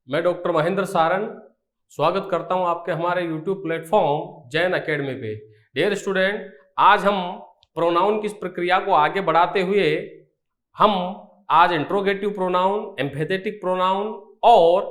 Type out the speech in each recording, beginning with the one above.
मैं डॉक्टर महेंद्र सारन स्वागत करता हूं आपके हमारे YouTube प्लेटफॉर्म जैन एकेडमी पे। डियर स्टूडेंट, आज हम प्रोनाउन की इस प्रक्रिया को आगे बढ़ाते हुए हम आज इंट्रोगेटिव प्रोनाउन, एम्फेथेटिक प्रोनाउन और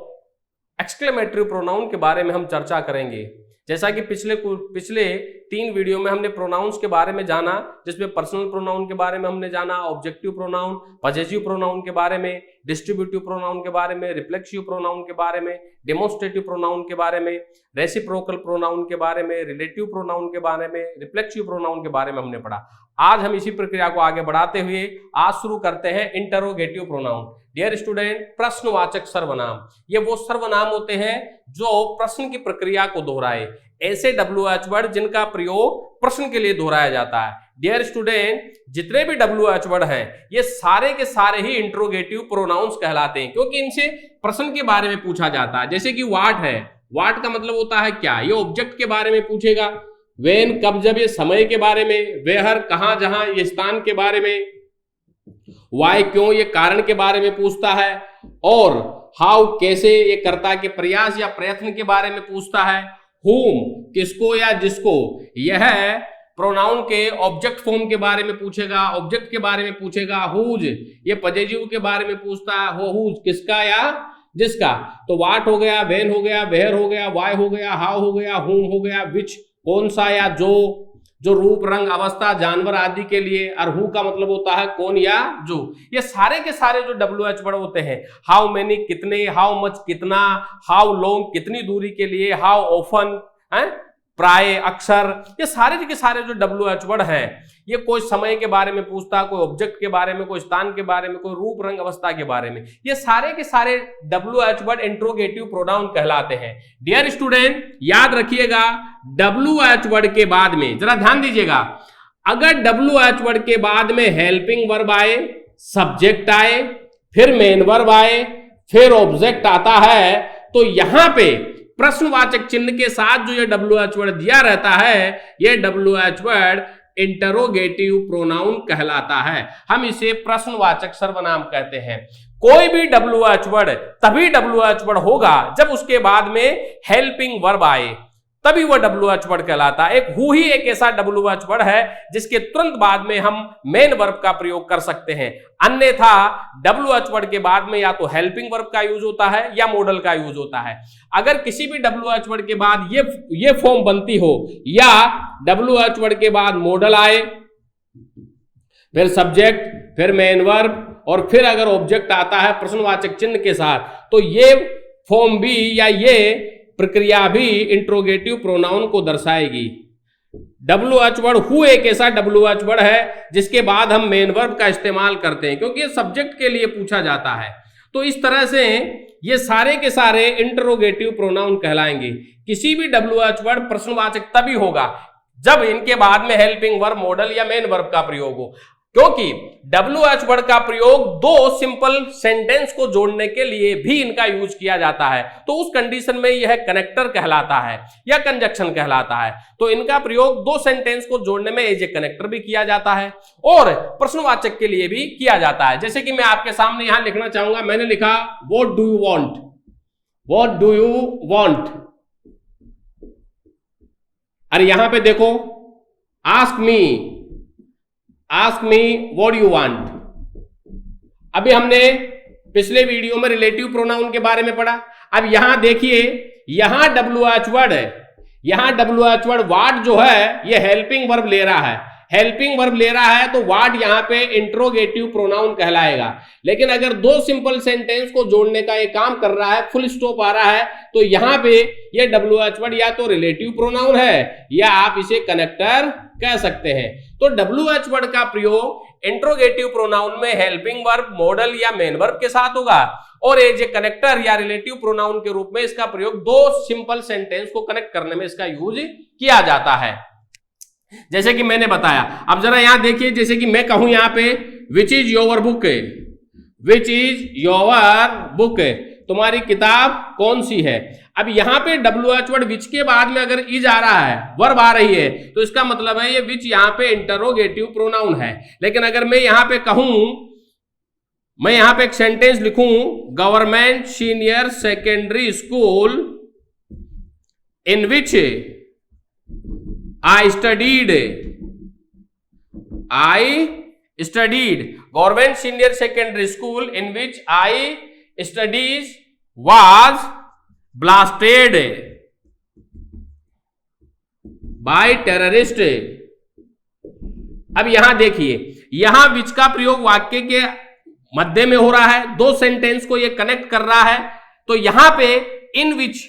एक्सक्लेमेटरी प्रोनाउन के बारे में हम चर्चा करेंगे। जैसा कि पिछले 3 वीडियो में हमने प्रोनाउंस के बारे में जाना, जिसमें पर्सनल प्रोनाउन के बारे में हमने जाना, ऑब्जेक्टिव प्रोनाउन, पजेसिव प्रोनाउन के बारे में, डिस्ट्रीब्यूटिव प्रोनाउन के बारे में, रिफ्लेक्सिव प्रोनाउन के बारे में, डेमोन्स्ट्रेटिव प्रोनाउन के बारे में, रेसिप्रोकल प्रोनाउन के बारे में, रिलेटिव प्रोनाउन के बारे में, रिफ्लेक्सिव प्रोनाउन के बारे में हमने पढ़ा। आज हम इसी प्रक्रिया को आगे बढ़ाते हुए आज शुरू करते हैं इंटरोगेटिव प्रोनाउन। डियर स्टूडेंट, प्रश्नवाचक सर्वनाम, ये वो सर्वनाम होते हैं जो प्रश्न की प्रक्रिया को दोहराए, ऐसे WH वर्ड जिनका प्रयोग प्रश्न के लिए दोहराया जाता है। डियर स्टूडेंट, जितने भी WH वर्ड हैं ये सारे के सारे ही इंट्रोगेटिव प्रोनाउंस कहलाते हैं, क्योंकि इनसे प्रश्न के बारे में पूछा जाता है। जैसे कि व्हाट है, व्हाट का मतलब होता है क्या, ये ऑब्जेक्ट के बारे में पूछेगा। व्हेन, कब जब, ये समय के बारे में। वेयर, कहां जहां, ये स्थान के बारे में। वाई, क्यों, ये कारण के बारे में पूछता है। और हाउ, कैसे, ये कर्ता के प्रयास या प्रयत्न के बारे में पूछता है। whom, किसको या जिसको, यह प्रोनाउन के ऑब्जेक्ट फॉर्म के बारे में पूछेगा, ऑब्जेक्ट के बारे में पूछेगा। whose, ये पजेसिव के बारे में पूछता है। whose, किसका या जिसका। तो व्हाट हो गया, व्हेन हो गया, वेयर हो गया, वाई हो गया, हाउ हो गया, whom हो गया, which, कौन सा या जो रूप, रंग, अवस्था, जानवर आदि के लिए। और हु का मतलब होता है कौन या जो। ये सारे के सारे जो WH वर्ड होते हैं, हाउ मेनी, कितने, हाउ मच, कितना, हाउ लॉन्ग, कितनी दूरी के लिए, हाउ ऑफन, प्राय, अक्सर, ये सारे के सारे जो WH वर्ड हैं ये कोई समय के बारे में पूछता, कोई ऑब्जेक्ट के बारे में, कोई स्थान के बारे में, कोई रूप, रंग, अवस्था के बारे में। ये सारे के सारे WH वर्ड इंट्रोगेटिव प्रोनाउन कहलाते हैं। डियर स्टूडेंट, याद रखिएगा WH वर्ड के बाद में, जरा ध्यान दीजिएगा, अगर WH वर्ड के बाद में हेल्पिंग वर्ब आए, सब्जेक्ट आए, फिर मेन वर्ब आए, फिर ऑब्जेक्ट आता है, तो यहां पे प्रश्नवाचक चिन्ह के साथ जो ये WH वर्ड दिया रहता है, ये WH वर्ड इंटरोगेटिव प्रोनाउन कहलाता है। हम इसे प्रश्नवाचक सर्वनाम कहते हैं। कोई भी WH वर्ड तभी WH वर्ड होगा जब उसके बाद में हेल्पिंग वर्ब आए, तभी वह WH वर्ड कहलाता है। एक हु ही एक ऐसा WH वर्ड है जिसके तुरंत बाद में हम मेन वर्ब का प्रयोग कर सकते हैं। अन्यथा WH वर्ड के बाद में या तो हेल्पिंग वर्ब का यूज होता है या मॉडल का यूज होता है। अगर किसी भी WH वर्ड के बाद ये फॉर्म बनती हो, या WH वर्ड के बाद मॉडल आए, फिर सब्जेक्ट, फिर मेन वर्ब, और फिर अगर ऑब्जेक्ट आता है प्रश्नवाचक चिन्ह के साथ, तो ये फॉर्म भी या ये प्रक्रिया भी इंट्रोगेटिव प्रोनाउन को दर्शाएगी। WH वर्ड हु एक ऐसा WH वर्ड है जिसके बाद हम मेन वर्ब का इस्तेमाल करते हैं, क्योंकि ये सब्जेक्ट के लिए पूछा जाता है। तो इस तरह से ये सारे के सारे इंट्रोगेटिव प्रोनाउन कहलाएंगे। किसी भी WH वर्ड प्रश्नवाचक तभी होगा जब इनके बाद में हेल्पिंग वर्ब, मॉडल या मेन वर्ब का प्रयोग हो, क्योंकि WH वर्ड का प्रयोग 2 सिंपल सेंटेंस को जोड़ने के लिए भी इनका यूज किया जाता है। तो उस कंडीशन में यह कनेक्टर कहलाता है या कंजक्शन कहलाता है। तो इनका प्रयोग 2 सेंटेंस को जोड़ने में एज ए कनेक्टर भी किया जाता है और प्रश्नवाचक के लिए भी किया जाता है। जैसे कि मैं आपके सामने यहां लिखना चाहूंगा, मैंने लिखा what do you want, what do you want. अरे यहां पे देखो, ask me what you want. अभी हमने पिछले वीडियो में रिलेटिव प्रोनाउन के बारे में पढ़ा। अब यहां देखिए, यहां WH वर्ड है, यहां WH वर्ड व्हाट जो है ये हेल्पिंग वर्ब ले रहा है। हेल्पिंग वर्ब ले रहा है तो व्हाट यहां पे इंट्रोगेटिव प्रोनाउन कहलाएगा। लेकिन अगर 2 सिंपल सेंटेंस को जोड़ने का ये काम कर रहा है, फुल स्टॉप आ रहा है, तो यहां पे ये WH वर्ड या तो रिलेटिव प्रोनाउन है या आप इसे कनेक्टर कह सकते हैं। तो WH वर्ड का प्रयोग इंट्रोगेटिव प्रोनाउन में हेल्पिंग वर्ब, मॉडल या मेन वर्ब के साथ होगा, और एज ए कनेक्टर या रिलेटिव प्रोनाउन के रूप में इसका प्रयोग 2 सिंपल सेंटेंस को कनेक्ट करने में इसका यूज किया जाता है, जैसे कि मैंने बताया। अब जरा यहां देखिए, जैसे कि मैं कहूं यहां पे which is your book, which is your book, तुम्हारी किताब कौन सी है। अब यहां पे WH वर्ड विच के बाद में अगर इज आ रहा है, वर्ब आ रही है, तो इसका मतलब है ये विच यहां पे इंटरोगेटिव प्रोनाउन है। लेकिन अगर मैं यहां पे कहूं मैं यहां पे एक सेंटेंस लिखूं, government senior secondary school in which I studied, government senior secondary school in which I studies was blasted by terrorist। अब यहां देखिए, यहां विच का प्रयोग वाक्य के मध्य में हो रहा है, दो सेंटेंस को ये कनेक्ट कर रहा है। तो यहां पे इन विच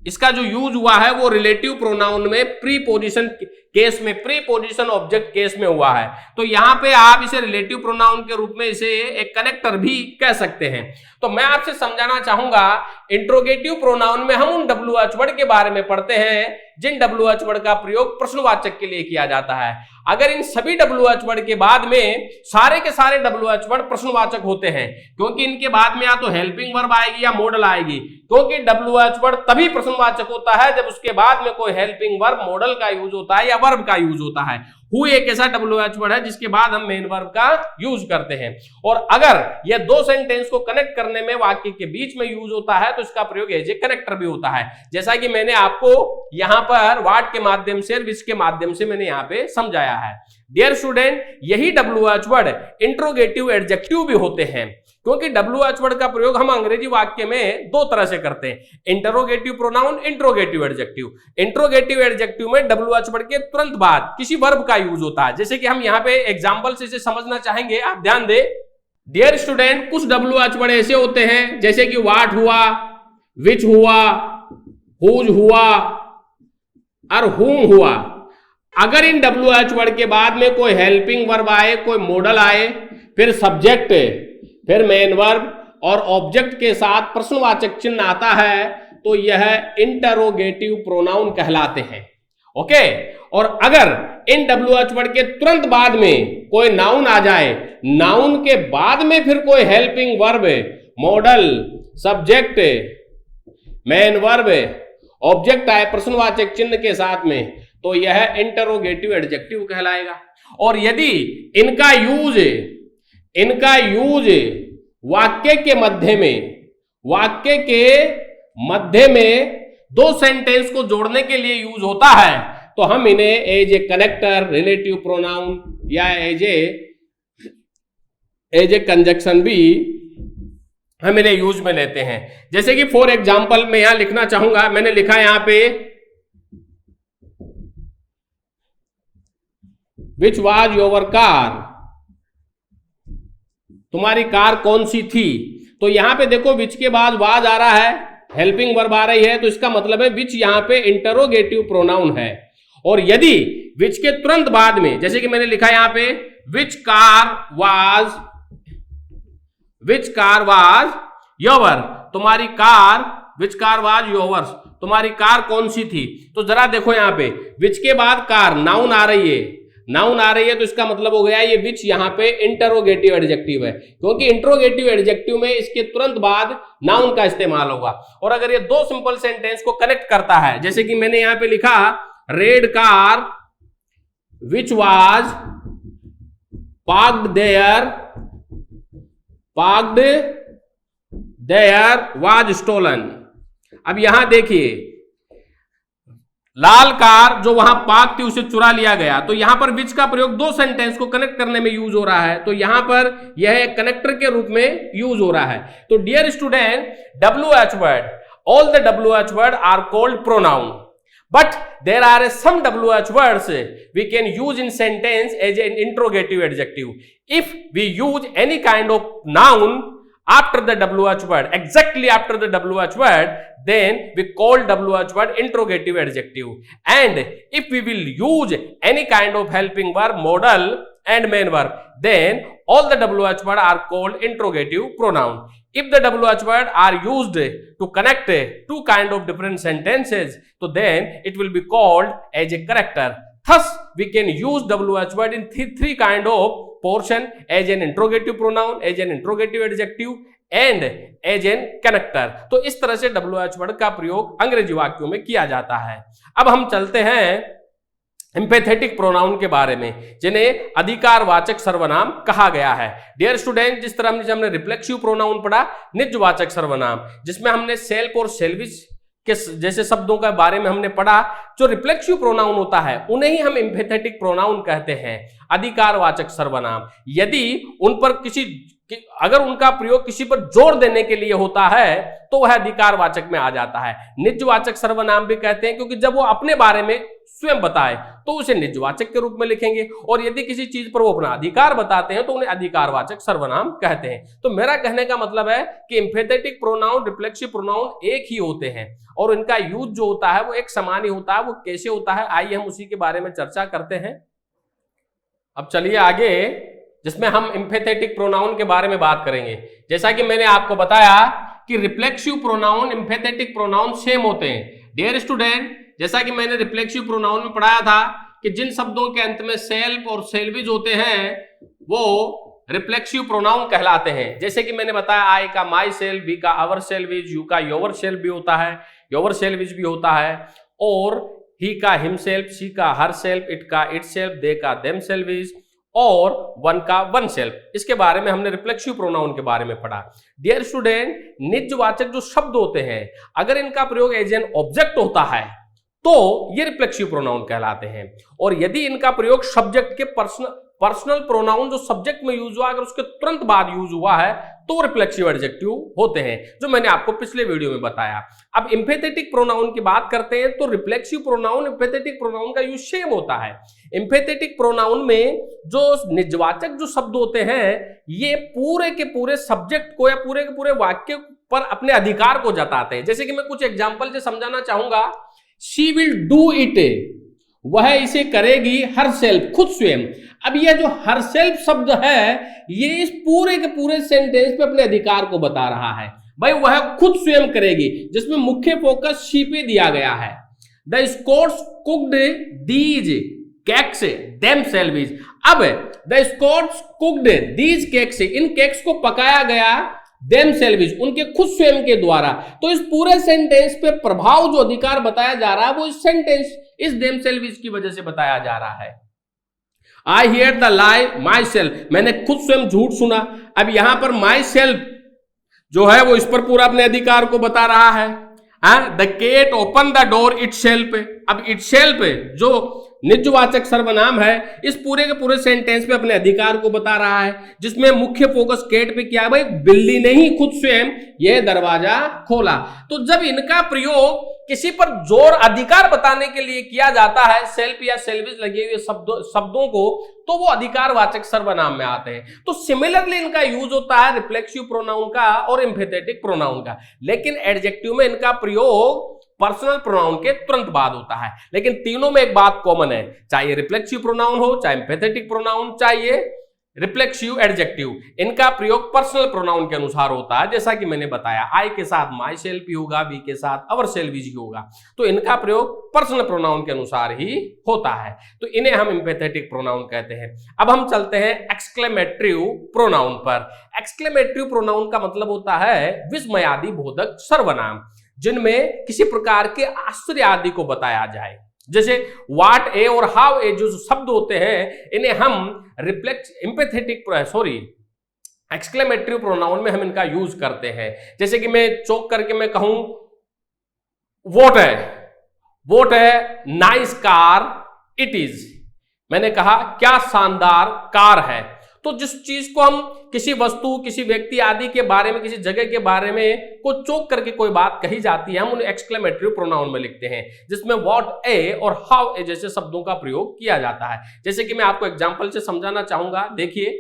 इसका जो यूज हुआ है वो रिलेटिव प्रोनाउन में प्रीपोजिशन केस में, प्रीपोजिशन ऑब्जेक्ट केस में हुआ है। तो यहां पे आप इसे रिलेटिव प्रोनाउन के रूप में इसे एक कनेक्टर भी कह सकते हैं। तो मैं आपसे समझाना चाहूंगा, इंट्रोगेटिव प्रोनाउन में हम उन WH वर्ड के बारे में पढ़ते हैं जिन WH वर्ड का प्रयोग प्रश्नवाचक के लिए किया जाता है। अगर इन सभी WH वर्ड के बाद में सारे के सारे WH वर्ड प्रश्नवाचक होते हैं, क्योंकि इनके बाद में या तो हेल्पिंग वर्ब आएगी या मॉडल आएगी, क्योंकि WH वर्ड तभी प्रश्नवाचक होता है जब उसके बाद में कोई हेल्पिंग वर्ब, मॉडल का यूज होता है या वर्ब का यूज होता है। हु एक ऐसा WH वर्ड है जिसके बाद हम मेन वर्ब का यूज करते हैं। और अगर यह दो सेंटेंस को कनेक्ट करने में वाक्य के बीच में यूज होता है तो इसका प्रयोग एज ए कनेक्टर भी होता है, जैसा कि मैंने आपको यहां पर व्हाट के माध्यम से, विच के माध्यम से मैंने यहां पे समझाया है। डियर स्टूडेंट, यही WH वर्ड इंट्रोगेटिव एडजेक्टिव भी होते हैं, क्योंकि WH वर्ड का प्रयोग हम अंग्रेजी वाक्य में दो तरह से करते हैं, interrogative pronoun, interrogative adjective. Interrogative adjective में WH वर्ड के तुरंत बाद किसी वर्ब का यूज होता है, जैसे कि हम यहाँ पे एग्जांपल से इसे समझना चाहेंगे, आप ध्यान दें। डियर स्टूडेंट, कुछ WH वर्ड ऐसे होते हैं जैसे कि व्हाट हुआ, विच हुआ, हुज हुआ और हुम हुआ। अगर इन WH वर्ड के बाद में कोई हेल्पिंग वर्ब आए, कोई मॉडल आए, फिर सब्जेक्ट, फिर मेन वर्ब और ऑब्जेक्ट के साथ प्रश्नवाचक चिन्ह आता है, तो यह इंटरोगेटिव प्रोनाउन कहलाते हैं। ओके। और अगर इन WH वर्ड के तुरंत बाद में कोई नाउन आ जाए, नाउन के बाद में फिर कोई helping verb, model, subject, main verb, object आए प्रश्नवाचक चिन्ह के साथ में, तो यह इंटरोगेटिव एडजेक्टिव कहलाएगा। और यदि इनका यूज वाक्य के मध्य में दो सेंटेंस को जोड़ने के लिए यूज होता है, तो हम इन्हें as a connector, relative pronoun या एज ए कंजक्शन भी हम इन्हें यूज में लेते हैं। जैसे कि फॉर एग्जाम्पल मैं यहां लिखना चाहूंगा, मैंने लिखा यहां पे विच वाज योर कार, तुम्हारी कार कौन सी थी। तो यहां पे देखो विच के बाद वाज आ रहा है, हेल्पिंग वर्ब आ रही है, तो इसका मतलब है विच यहां पे इंटरोगेटिव प्रोनाउन है। और यदि विच के तुरंत बाद में, जैसे कि मैंने लिखा यहां पे विच कार वाज योर, तुम्हारी car, which car was yours, तुम्हारी कार कौन सी थी। तो जरा देखो यहां पे विच के बाद कार, नाउन आ रही है, तो इसका मतलब हो गया ये विच यहां पे इंटरोगेटिव एडजेक्टिव है, क्योंकि इंटरोगेटिव एडजेक्टिव में इसके तुरंत बाद नाउन का इस्तेमाल होगा। और अगर ये दो सिंपल सेंटेंस को कनेक्ट करता है, जैसे कि मैंने यहां पे लिखा red car which was parked there was stolen. अब यहां देखिए, लाल कार जो वहां पार्क थी उसे चुरा लिया गया, तो यहां पर विच का प्रयोग दो सेंटेंस को कनेक्ट करने में यूज हो रहा है, तो यहां पर यह एक कनेक्टर के रूप में यूज हो रहा है। तो dear student, WH word, all the WH word are called pronoun, but there are some WH words we can use in sentence as an interrogative adjective. If we use any kind of noun after the WH word, exactly after the WH word, then we call WH word interrogative adjective. And if we will use any kind of helping verb, modal and main verb, then all the WH word are called interrogative pronoun. If the WH word are used to connect two kind of different sentences, so then it will be called as a character. Thus, we can use WH word in three kind of portion, as an interrogative pronoun, as an interrogative adjective and as an connector. तो इस तरह से WH word का प्रयोग अंग्रेजी वाक्यों में किया जाता है। अब हम चलते हैं एम्पैथेटिक प्रोनाउन के बारे में, जिन्हें अधिकारवाचक सर्वनाम कहा गया है। डियर स्टूडेंट, जिस तरह हमने रिफ्लेक्सिव प्रोनाउन पढ़ा, निजवाचक सर्वनाम, जिसमें हमने सेल्फ और सेल्विज के जैसे शब्दों के बारे में हमने पढ़ा। जो रिफ्लेक्सिव प्रोनाउन होता है उन्हें ही हम एम्पैथेटिक प्रोनाउन कहते हैं, अधिकारवाचक सर्वनाम। यदि उन पर अगर उनका प्रयोग किसी पर जोर देने के लिए होता है तो वह अधिकारवाचक में आ जाता है। निजवाचक सर्वनाम भी कहते हैं, क्योंकि जब वो अपने बारे में स्वयं बताए तो उसे निजवाचक के रूप में लिखेंगे, और यदि किसी चीज पर वो अपना अधिकार बताते हैं तो उन्हें अधिकारवाचक सर्वनाम कहते हैं। तो मेरा कहने का मतलब है कि एम्पैथेटिक प्रोनाउन, रिफ्लेक्सिव प्रोनाउन एक ही होते हैं और इनका यूज जो होता है वो एक समान ही होता है। वो कैसे होता है, आइए हम उसी के बारे में चर्चा करते हैं। अब चलिए आगे, जिसमें हम एम्पैथेटिक प्रोनाउन के बारे में बात करेंगे। जैसा कि मैंने आपको बताया कि reflexive pronoun, empathetic pronoun same होते हैं। डियर स्टूडेंट, जैसा कि मैंने रिफ्लेक्सिव प्रोनाउन में पढ़ाया था कि जिन शब्दों के अंत में सेल्फ और सेल्विज होते हैं वो रिफ्लेक्सिव प्रोनाउन कहलाते हैं। जैसे कि मैंने बताया, आई का माई सेल्फ, बी का आवर सेल्विज, यू का योवर सेल्फ भी होता है, योवर सेल्विज भी होता है, और ही का हिम सेल्फ, शी का हर सेल्फ, इट का इट सेल्फ, दे का देम सेल्विज, और वन का वन सेल्फ। इसके बारे में हमने रिफ्लेक्सिव प्रोनाउन के बारे में पढ़ा। डियर स्टूडेंट, निजवाचक जो शब्द होते हैं अगर इनका प्रयोग एज एन ऑब्जेक्ट होता है तो ये रिफ्लेक्सिव प्रोनाउन कहलाते हैं, और यदि इनका प्रयोग सब्जेक्ट के पर्सनल प्रोनाउन जो सब्जेक्ट में यूज हुआ अगर उसके तुरंत बाद यूज हुआ है तो रिफ्लेक्सिव एडजेक्टिव होते हैं, जो मैंने आपको पिछले वीडियो में बताया। अब एम्पैथेटिक प्रोनाउन की बात करते हैं तो रिफ्लेक्सिव प्रोनाउन, एम्पैथेटिक प्रोनाउन का यूज सेम होता है। एम्पैथेटिक प्रोनाउन में जो निजवाचक जो शब्द होते हैं ये पूरे के पूरे सब्जेक्ट को या पूरे के पूरे वाक्य पर अपने अधिकार को जताते हैं। जैसे कि मैं कुछ एग्जाम्पल से समझाना चाहूंगा। शी विल डू इट, वह इसे करेगी, हर सेल्फ, खुद स्वयं। अब यह जो हर सेल्फ शब्द है ये इस पूरे के पूरे सेंटेंस पे अपने अधिकार को बता रहा है। भाई वह खुद स्वयं करेगी, जिसमें मुख्य फोकस शी पे दिया गया है। The Scots cooked these cakes themselves. अब the Scots cooked these cakes, इन केक्स को पकाया गया देमसेल्व्स, उनके खुद स्वयं के द्वारा। तो इस पूरे सेंटेंस पे प्रभाव जो अधिकार बताया जा रहा है वो इस सेंटेंस, इस देमसेल्व्स की वजह से बताया जा रहा है। I hear the lie my self, मैंने खुद स्वयं झूठ सुना। अब यहां पर माई सेल्फ जो है वो इस पर पूरा अपने अधिकार को बता रहा है। The cat open the door itself, अब इट सेल्फ जो निजवाचक सर्वनाम है इस पूरे के पूरे सेंटेंस पे अपने अधिकार को बता रहा है, जिसमें मुख्य फोकस केट पे किया है। भाई बिल्ली ने ही खुद स्वयं यह दरवाजा खोला। तो जब इनका प्रयोग किसी पर जोर अधिकार बताने के लिए किया जाता है, सेल्फ या सेल्विज लगे हुए शब्दों को, तो वो अधिकारवाचक सर्वनाम में आते हैं। तो सिमिलरली इनका यूज होता है रिफ्लेक्सिव प्रोनाउन का और एम्पैथेटिक प्रोनाउन का, लेकिन एडजेक्टिव में इनका प्रयोग पर्सनल प्रोनाउन के तुरंत बाद होता है। लेकिन तीनों में एक बात कॉमन है, चाहे रिफ्लेक्सिव प्रोनाउन हो, चाहे एम्पैथेटिक प्रोनाउन, चाहे रिफ्लेक्सिव एडजेक्टिव, इनका प्रयोग पर्सनल प्रोनाउन के अनुसार होता है। जैसा कि मैंने बताया, आई के साथ माई सेल्फ ही होगा, वी के साथ अवर सेल्विज ही होगा, तो इनका प्रयोग पर्सनल प्रोनाउन के अनुसार ही होता है। तो इन्हें हम एम्पैथेटिक प्रोनाउन कहते हैं। अब हम चलते हैं एक्सक्लेमेटरी प्रोनाउन पर। एक्सक्लेमेटरी प्रोनाउन का मतलब होता है विस्मयादि बोधक सर्वनाम, जिनमें किसी प्रकार के आश्चर्य आदि को बताया जाए। जैसे व्हाट ए और हाउ ए जो शब्द होते हैं इन्हें हम एक्सक्लेमेटरी प्रोनाउन में हम इनका यूज करते हैं। जैसे कि मैं चौक करके मैं कहूं वोट है नाइस कार इट इज, मैंने कहा क्या शानदार कार है। तो जिस चीज को हम किसी वस्तु, किसी व्यक्ति आदि के बारे में, किसी जगह के बारे में को चौक करके कोई बात कही जाती है, हम उन्हें एक्सक्लेमेटरी प्रोनाउन में लिखते हैं, जिसमें व्हाट ए और हाउ ए जैसे शब्दों का प्रयोग किया जाता है। जैसे कि मैं आपको एग्जांपल से समझाना चाहूंगा। देखिए,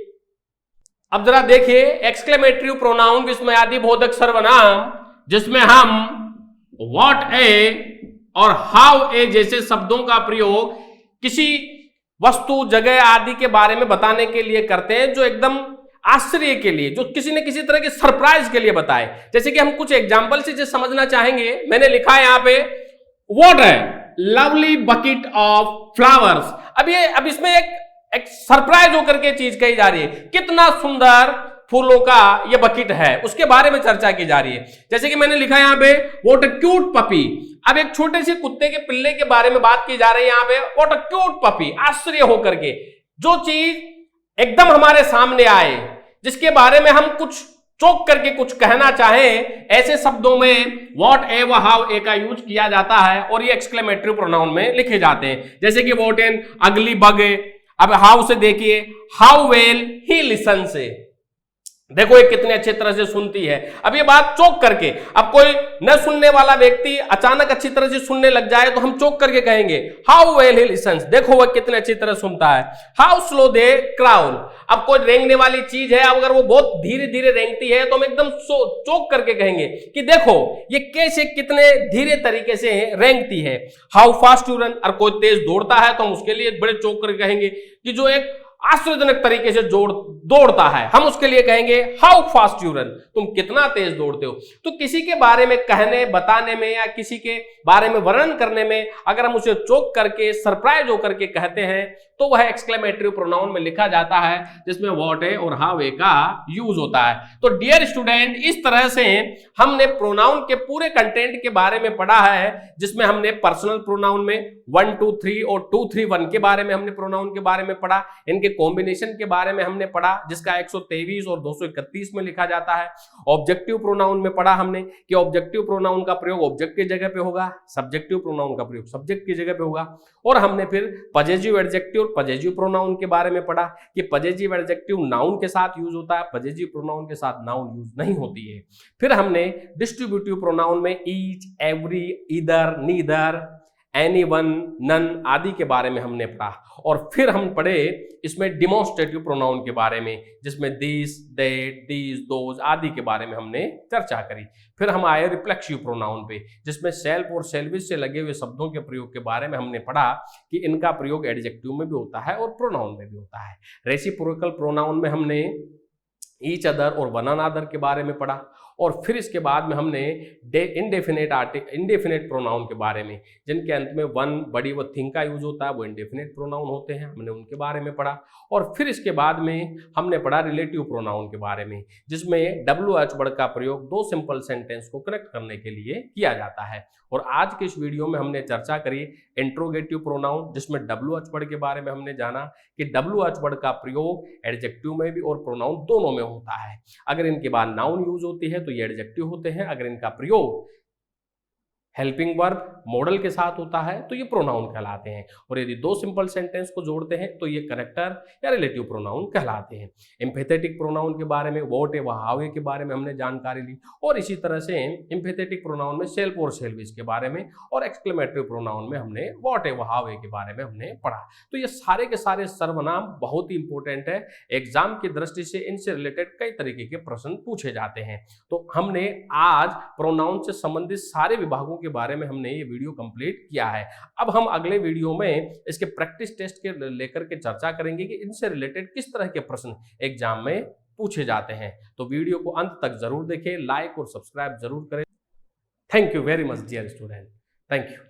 अब जरा देखिए, एक्सक्लेमेटरी प्रोनाउन विस्मयादि बोधक सर्वनाम, जिसमें हम व्हाट ए और हाउ ए जैसे शब्दों का प्रयोग किसी वस्तु, जगह आदि के बारे में बताने के लिए करते हैं, जो एकदम आश्चर्य के लिए, जो किसी न किसी तरह के सरप्राइज के लिए बताए। जैसे कि हम कुछ एग्जांपल से जो समझना चाहेंगे, मैंने लिखा है यहां पे व्हाट है लवली बकेट ऑफ फ्लावर्स। अब इसमें एक सरप्राइज होकर के चीज कही जा रही है, कितना सुंदर फूलों का ये बकेट है, उसके बारे में चर्चा की जा रही है। जैसे कि मैंने लिखा यहां पे व्हाट अ क्यूट पपी। अब एक छोटे से कुत्ते के पिल्ले के बारे में बात की जा रही है यहाँ पे, व्हाट अ क्यूट पपी, आश्चर्य होकर के जो चीज एकदम हमारे सामने आए, जिसके बारे में हम कुछ चौंक करके कुछ कहना चाहें, ऐसे शब्दों में व्हाट एवर हाउ ए का यूज किया जाता है और ये एक्सक्लेमेटरी प्रोनाउन में लिखे जाते हैं। जैसे कि व्हाट एन अगली बग। अब हाउ से देखिए, हाउ वेल ही लिसन से, देखो ये कितने अच्छे तरह से सुनती है। अब ये बात चौंक करके, अब कोई न सुनने वाला व्यक्ति अचानक अच्छी तरह से सुनने लग जाए तो हम चौंक करके कहेंगे हाउ वेल ही लिसन्स, देखो वह कितने अच्छी तरह सुनता है। हाउ स्लो दे क्राउल, अब कोई रेंगने वाली चीज है, अगर वो बहुत धीरे धीरे रेंगती है तो हम एकदम चौंक करके कहेंगे कि देखो ये कैसे कितने धीरे तरीके से रेंगती है। हाउ फास्ट यू रन, और कोई तेज दौड़ता है तो हम उसके लिए बड़े चौंक करके कहेंगे कि जो एक आश्चर्यजनक तरीके से दौड़ता है, हम उसके लिए कहेंगे हाउ फास्ट यू रन, तुम कितना तेज दौड़ते हो। तो किसी के बारे में कहने बताने में या किसी के बारे में वर्णन करने में अगर हम उसे चौंक करके सरप्राइज होकर के कहते हैं तो वह एक्सक्लेमेटरी प्रोनाउन में लिखा जाता है, जिसमें व्हाट ए और हाउ ए का यूज होता है। तो डियर स्टूडेंट, इस तरह से हमने प्रोनाउन के पूरे कंटेंट के बारे में पढ़ा है, जिसमें हमने पर्सनल प्रोनाउन में 1 2 3 और 2 3 1 के बारे में हमने प्रोनाउन के बारे में पढ़ा, इनके कॉम्बिनेशन के बारे में हमने पढ़ा जिसका 123 और 231 में लिखा जाता है। ऑब्जेक्टिव प्रोनाउन में पढ़ा हमने कि ऑब्जेक्टिव प्रोनाउन का प्रयोग ऑब्जेक्ट की जगह पे होगा, सब्जेक्टिव प्रोनाउन का प्रयोग सब्जेक्ट की जगह पे होगा। और हमने फिर पजेसिव एडजेक्टिव और पजेसिव प्रोनाउन के बारे में पढ़ा कि पजेसिव एडजेक्टिव नाउन के साथ यूज होता है, पजेसिव प्रोनाउन के साथ नाउन यूज नहीं होती है। फिर हमने डिस्ट्रीब्यूटिव प्रोनाउन में each, every, either, neither, anyone, none आदि के बारे में हमने पढ़ा। और फिर हम पढ़े इसमें डिमॉन्स्ट्रेटिव प्रोनाउन के बारे में, जिसमें दिस, दैट, दीज, दोज आदि के बारे में हमने चर्चा करी। फिर हम आए रिफ्लेक्सिव प्रोनाउन पे, जिसमें सेल्फ और सेल्विश से लगे हुए शब्दों के प्रयोग के बारे में हमने पढ़ा कि इनका प्रयोग एडजेक्टिव में भी होता है और प्रोनाउन में भी होता है। रेसिप्रोकल प्रोनाउन में हमने ईच अदर और वन अनदर के बारे में पढ़ा। और फिर इसके बाद में हमने इंडेफिनेट प्रोनाउन के बारे में, जिनके अंत में वन, बड़ी व थिंग का यूज होता है, वो इंडेफिनेट प्रोनाउन होते हैं, हमने उनके बारे में पढ़ा। और फिर इसके बाद में हमने पढ़ा रिलेटिव प्रोनाउन के बारे में, जिसमें WH वर्ड का प्रयोग दो सिंपल सेंटेंस को कनेक्ट करने के लिए किया जाता है। और आज के इस वीडियो में हमने चर्चा करी इंट्रोगेटिव प्रोनाउन, जिसमें WH वर्ड के बारे में हमने जाना कि WH वर्ड का प्रयोग एडजेक्टिव में भी और प्रोनाउन दोनों में होता है। अगर इनके बाद नाउन यूज होती है तो ये एडजेक्टिव होते हैं, अगर इनका प्रयोग हेल्पिंग वर्ब मॉडल के साथ होता है तो ये प्रोनाउन कहलाते हैं। और यदि दो सिंपल सेंटेंस को जोड़ते हैं तो ये कनेक्टर या रिलेटिव प्रोनाउन कहलाते हैं। एम्फेथेटिक प्रोनाउन के बारे में व्हाट ए व हाउ ए के बारे में हमने जानकारी ली, और इसी तरह से एम्फेथेटिक प्रोनाउन में सेल्फ और सेल्विश के बारे में, और एक्सक्लेमेटरी प्रोनाउन में हमने व्हाट ए व हाउ ए के बारे में हमने पढ़ा। तो ये सारे के सारे सर्वनाम बहुत ही इंपॉर्टेंट है, एग्जाम की दृष्टि से इनसे रिलेटेड कई तरीके के प्रश्न पूछे जाते हैं। तो हमने आज प्रोनाउन से संबंधित सारे विभागों के बारे में हमने ये वीडियो कंप्लीट किया है। अब हम अगले वीडियो में इसके प्रैक्टिस टेस्ट के लेकर के चर्चा करेंगे कि इनसे रिलेटेड किस तरह के प्रश्न एग्जाम में पूछे जाते हैं। तो वीडियो को अंत तक जरूर देखें, लाइक और सब्सक्राइब जरूर करें। Thank you very much dear student, thank you.